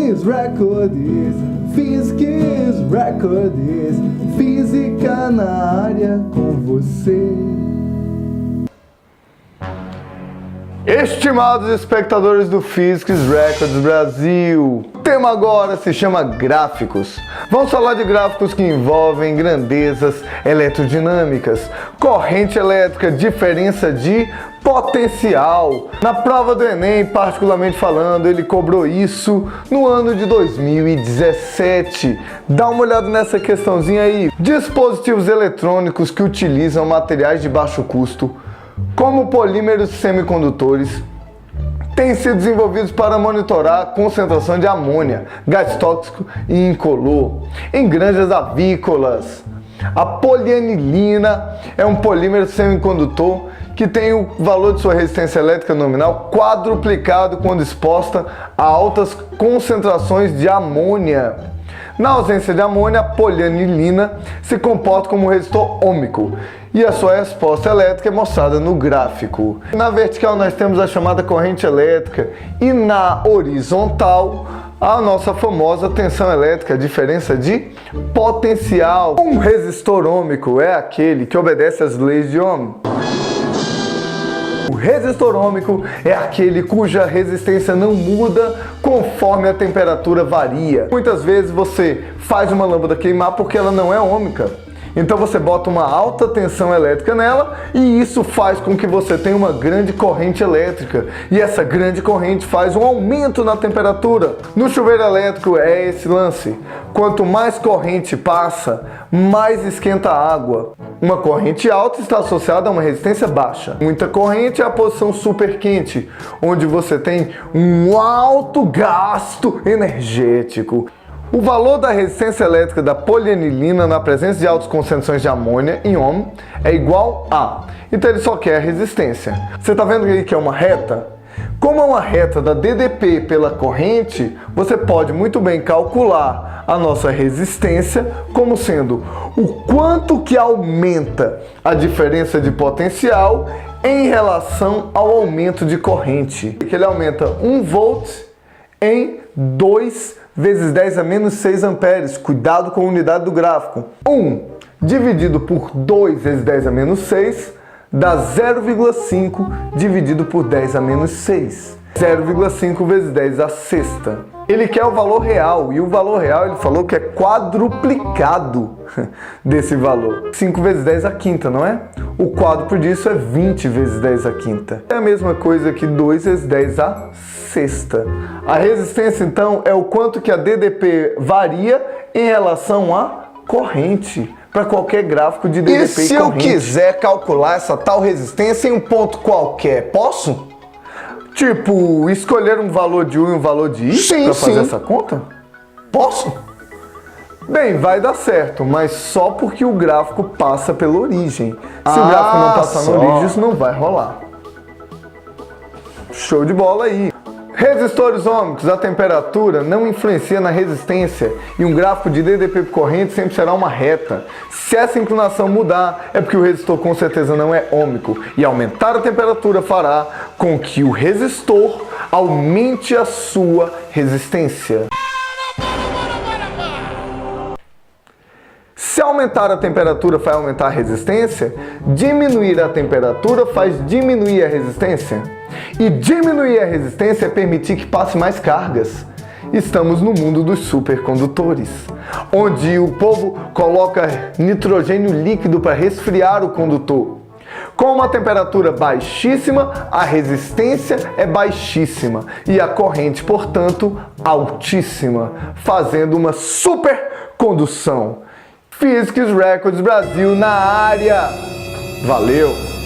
Physics Records, Physics Records, física na área com você. Estimados espectadores do Physics Records Brasil, o tema agora se chama gráficos. Vamos falar de gráficos que envolvem grandezas eletrodinâmicas, corrente elétrica, diferença de potencial. Na prova do Enem, particularmente falando, ele cobrou isso no ano de 2017. Dá uma olhada nessa questãozinha aí. Dispositivos eletrônicos que utilizam materiais de baixo custo, como polímeros semicondutores, têm sido desenvolvidos para monitorar a concentração de amônia, gás tóxico e incolor em granjas avícolas. A polianilina é um polímero semicondutor que tem o valor de sua resistência elétrica nominal quadruplicado quando exposta a altas concentrações de amônia. Na ausência de amônia, a polianilina se comporta como um resistor ôhmico e a sua resposta elétrica é mostrada no gráfico. Na vertical nós temos a chamada corrente elétrica e na horizontal a nossa famosa tensão elétrica, a diferença de potencial. Um resistor ôhmico é aquele que obedece às leis de Ohm. O resistor ôhmico é aquele cuja resistência não muda conforme a temperatura varia. Muitas vezes você faz uma lâmpada queimar porque ela não é ôhmica. Então você bota uma alta tensão elétrica nela e isso faz com que você tenha uma grande corrente elétrica. E essa grande corrente faz um aumento na temperatura. No chuveiro elétrico é esse lance. Quanto mais corrente passa, mais esquenta a água. Uma corrente alta está associada a uma resistência baixa. Muita corrente é a posição super quente, onde você tem um alto gasto energético. O valor da resistência elétrica da polianilina na presença de altas concentrações de amônia em Ohm é igual a... Então ele só quer a resistência. Você está vendo aí que é uma reta? Como é uma reta da DDP pela corrente, você pode muito bem calcular a nossa resistência como sendo o quanto que aumenta a diferença de potencial em relação ao aumento de corrente. Que ele aumenta 1 volt em 2 vezes 10 a menos 6 amperes. Cuidado com a unidade do gráfico. 1 dividido por 2 vezes 10 a menos 6 dá 0,5 dividido por 10 a menos 6. 0,5 vezes 10 à sexta. Ele quer o valor real, e o valor real ele falou que é quadruplicado desse valor. 5 vezes 10 à quinta, não é? O quádruplo disso é 20 vezes 10 à quinta. É a mesma coisa que 2 vezes 10 à sexta. A resistência, então, é o quanto que a DDP varia em relação à corrente, para qualquer gráfico de DDP e corrente. E se eu quiser calcular essa tal resistência em um ponto qualquer, posso? Tipo, escolher um valor de U e um valor de I para fazer essa conta? Posso? Bem, vai dar certo, mas só porque o gráfico passa pela origem. Se o gráfico não passar na origem, isso não vai rolar. Show de bola aí! Resistores ôhmicos, a temperatura não influencia na resistência e um gráfico de DDP por corrente sempre será uma reta. Se essa inclinação mudar, é porque o resistor com certeza não é ôhmico e aumentar a temperatura fará com que o resistor aumente a sua resistência. Se aumentar a temperatura faz aumentar a resistência, diminuir a temperatura faz diminuir a resistência. E diminuir a resistência é permitir que passe mais cargas. Estamos no mundo dos supercondutores, onde o povo coloca nitrogênio líquido para resfriar o condutor. Com uma temperatura baixíssima, a resistência é baixíssima e a corrente, portanto, altíssima, fazendo uma supercondução. Physics Records Brasil na área. Valeu!